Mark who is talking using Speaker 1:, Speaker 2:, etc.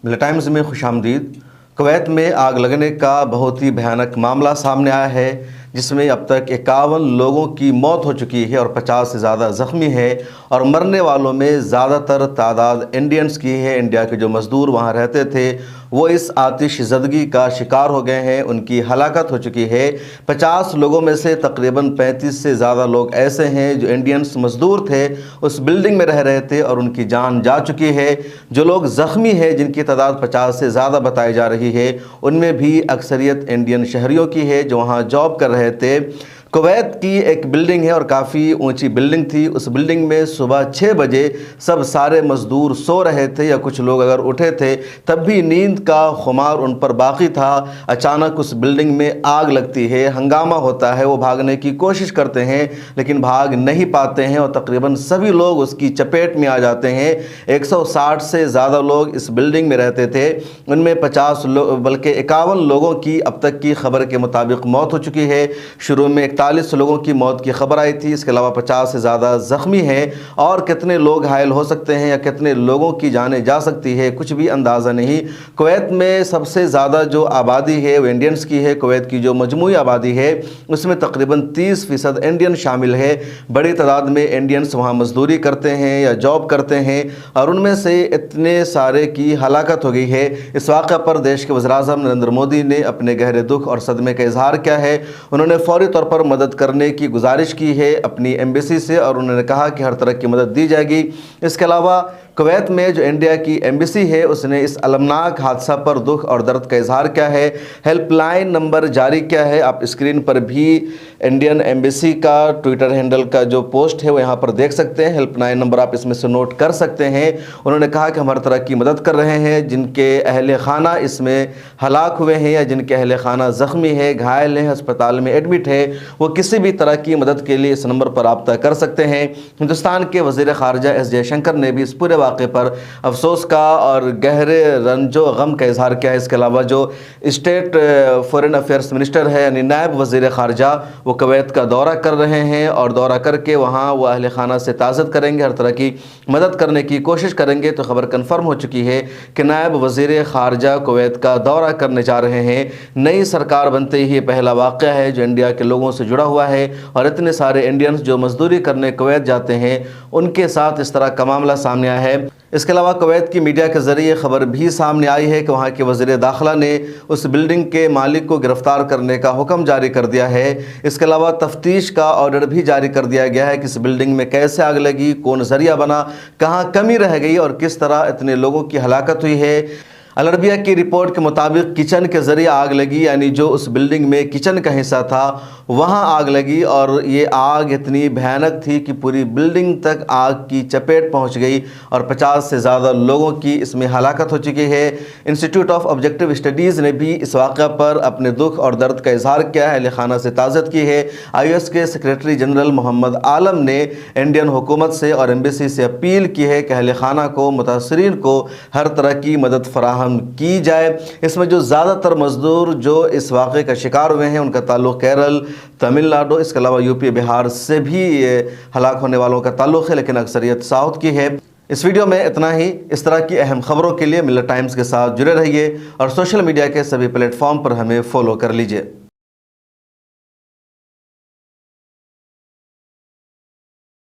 Speaker 1: ملت ٹائمز میں خوش آمدید۔ کویت میں آگ لگنے کا بہت ہی بھیانک معاملہ سامنے آیا ہے، جس میں اب تک 51 لوگوں کی موت ہو چکی ہے اور 50 سے زیادہ زخمی ہے، اور مرنے والوں میں زیادہ تر تعداد انڈینز کی ہے۔ انڈیا کے جو مزدور وہاں رہتے تھے وہ اس آتش زدگی کا شکار ہو گئے ہیں، ان کی ہلاکت ہو چکی ہے۔ 50 لوگوں میں سے تقریباً 35 سے زیادہ لوگ ایسے ہیں جو انڈینز مزدور تھے، اس بلڈنگ میں رہ رہے تھے اور ان کی جان جا چکی ہے۔ جو لوگ زخمی ہیں، جن کی تعداد 50 سے زیادہ بتائی جا رہی ہے، ان میں بھی اکثریت انڈین شہریوں کی ہے جو وہاں جاب کر رہے تھے۔ کویت کی ایک بلڈنگ ہے اور کافی اونچی بلڈنگ تھی۔ اس بلڈنگ میں صبح 6 بجے سارے مزدور سو رہے تھے، یا کچھ لوگ اگر اٹھے تھے تب بھی نیند کا خمار ان پر باقی تھا۔ اچانک اس بلڈنگ میں آگ لگتی ہے، ہنگامہ ہوتا ہے، وہ بھاگنے کی کوشش کرتے ہیں لیکن بھاگ نہیں پاتے ہیں اور تقریباً سبھی لوگ اس کی چپیٹ میں آ جاتے ہیں۔ 160 سے زیادہ لوگ اس بلڈنگ میں رہتے تھے، ان میں 51 لوگوں کی اب تک کی خبر کے مطابق موت ہو چکی ہے۔ شروع میں 41 لوگوں کی موت کی خبر آئی تھی، اس کے علاوہ 50 سے زیادہ زخمی ہیں، اور کتنے لوگ گھائل ہو سکتے ہیں یا کتنے لوگوں کی جانیں جا سکتی ہے کچھ بھی اندازہ نہیں۔ کویت میں سب سے زیادہ جو آبادی ہے وہ انڈینز کی ہے۔ کویت کی جو مجموعی آبادی ہے اس میں تقریباً 30% انڈین شامل ہے۔ بڑی تعداد میں انڈینز وہاں مزدوری کرتے ہیں یا جاب کرتے ہیں، اور ان میں سے اتنے سارے کی ہلاکت ہو گئی ہے۔ اس واقعہ پر دیش کے وزیر اعظم نریندر مودی نے اپنے گہرے دکھ اور صدمے کا اظہار کیا ہے۔ انہوں نے فوری طور پر مدد کرنے کی گزارش کی ہے اپنی ایمبیسی سے، اور انہوں نے کہا کہ ہر طرح کی مدد دی جائے گی۔ اس کے علاوہ کویت میں جو انڈیا کی ایمبیسی ہے اس نے اس المناک حادثہ پر دکھ اور درد کا اظہار کیا ہے۔ ہیلپ لائن نمبر جاری کیا ہے، آپ اسکرین پر بھی انڈین ایمبیسی کا ٹویٹر ہینڈل کا جو پوسٹ ہے وہ یہاں پر دیکھ سکتے ہیں۔ ہیلپ لائن نمبر آپ اس میں سے نوٹ کر سکتے ہیں۔ انہوں نے کہا کہ ہم ہر طرح کی مدد کر رہے ہیں، جن کے اہل خانہ اس میں ہلاک ہوئے ہیں یا جن کے اہل خانہ زخمی ہے، گھائل ہیں، ہسپتال میں ایڈمٹ ہے، وہ کسی بھی طرح کی مدد کے لیے اس نمبر پر رابطہ کر سکتے ہیں۔ ہندوستان کے وزیر خارجہ ایس جے شنکر نے بھی اس پورے واقعے پر افسوس کا اور گہرے رنج و غم کا اظہار کیا ہے۔ اس کے علاوہ جو اسٹیٹ فورن افیئرس منسٹر ہے یعنی نائب وزیر خارجہ، وہ کویت کا دورہ کر رہے ہیں، اور دورہ کر کے وہاں وہ اہل خانہ سے تعزیت کریں گے، ہر طرح کی مدد کرنے کی کوشش کریں گے۔ تو خبر کنفرم ہو چکی ہے کہ نائب وزیر خارجہ کویت کا دورہ کرنے جا رہے ہیں۔ نئی سرکار بنتے ہی یہ پہلا واقعہ ہے جو انڈیا کے لوگوں سے جڑا ہوا ہے، اور اتنے سارے انڈینز جو مزدوری کرنے کویت جاتے ہیں ان کے ساتھ اس طرح کا معاملہ سامنے آیا ہے۔ اس کے علاوہ کویت کی میڈیا کے ذریعے خبر بھی سامنے آئی ہے کہ وہاں کے وزیر داخلہ نے اس بلڈنگ کے مالک کو گرفتار کرنے کا حکم جاری کر دیا ہے۔ اس کے علاوہ تفتیش کا آرڈر بھی جاری کر دیا گیا ہے کہ اس بلڈنگ میں کیسے آگ لگی، کون ذریعہ بنا، کہاں کمی رہ گئی اور کس طرح اتنے لوگوں کی ہلاکت ہوئی ہے۔ العربیہ کی رپورٹ کے مطابق کچن کے ذریعے آگ لگی، یعنی جو اس بلڈنگ میں کچن کا حصہ تھا وہاں آگ لگی، اور یہ آگ اتنی بھیانک تھی کہ پوری بلڈنگ تک آگ کی چپیٹ پہنچ گئی اور 50 سے زیادہ لوگوں کی اس میں ہلاکت ہو چکی ہے۔ انسٹیٹیوٹ آف آبجیکٹیو اسٹڈیز نے بھی اس واقعہ پر اپنے دکھ اور درد کا اظہار کیا ہے، اہل خانہ سے تعزیت کی ہے۔ IOS کے سیکریٹری جنرل محمد عالم نے انڈین حکومت سے اور ایمبیسی سے اپیل کی ہے کہ اہل خانہ کو، متاثرین کو ہر طرح کی مدد فراہم کی جائے۔ اس میں جو زیادہ تر مزدور جو اس واقعے کا شکار ہوئے ہیں ان کا تعلق کیرل، تمل ناڈو، اس کے علاوہ یوپی، بہار سے بھی ہلاک ہونے والوں کا تعلق ہے، لیکن اکثریت ساؤتھ کی ہے۔ اس ویڈیو میں اتنا ہی۔ اس طرح کی اہم خبروں کے لیے ملت ٹائمز کے ساتھ جڑے رہیے اور سوشل میڈیا کے سبھی پلیٹ فارم پر ہمیں فالو کر لیجئے۔